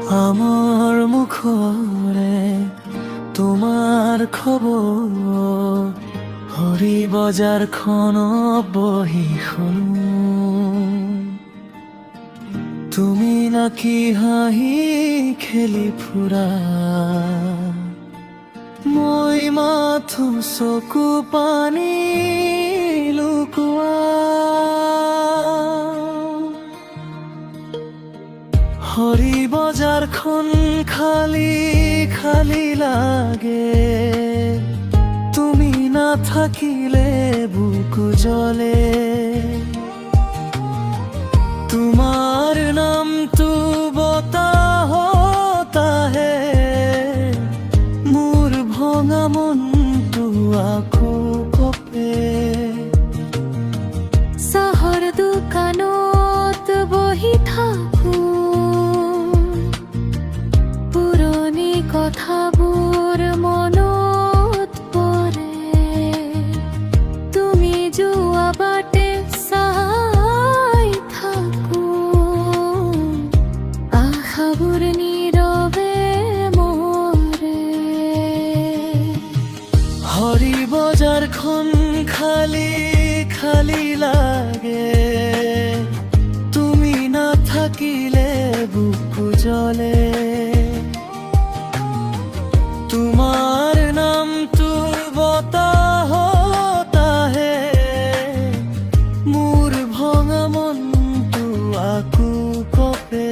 আমাৰ মুখৰে তোমাৰ খবৰ হৰি বজাৰখন বহি শুনো তুমি নাকি হাঁহি খেলি ফুৰা মই মাথো চকু পানী লুকুৱা হৰি বজাৰখন খালী খালী লাগে তুমি নাথাকিলে বুকু জ্বলে তোমাৰ নামটো বতাহত আহে মোৰ ভঙা মনটো আকৌ কপে চাহৰ দোকানত বহি থাকো পুৰণি কথাবোৰ মনত পৰে তুমি যোৱা বাটে চাই থাকো আশাবোৰ নীৰৱে মৰে হৰি বজাৰখন খালী খালী লাগে তুমি নাথাকিলে বুকু জ্বলে তোমাৰ নামটো বতাহত আহে মোৰ ভঙা মনটো আকৌ কপে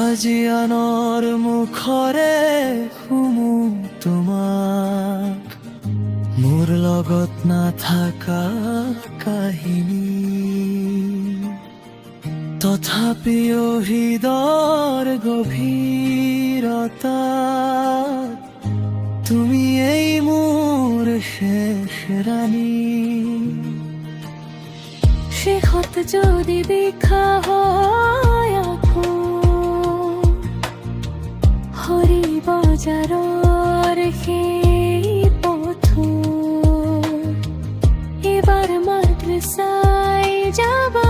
হাজিয়ানৰ মুখৰে শুনো তোমাক মোৰ লগত নাথাকা কাহিনী তথাপিও হৃদয়ৰ গভীৰতাত তুমি এই মোৰ শেষ ৰাণী শেষত যদি দেখা হয় আকৌ হৰি বজাৰৰ সেই পথো এবাৰ মাত্ৰ চাই যাবা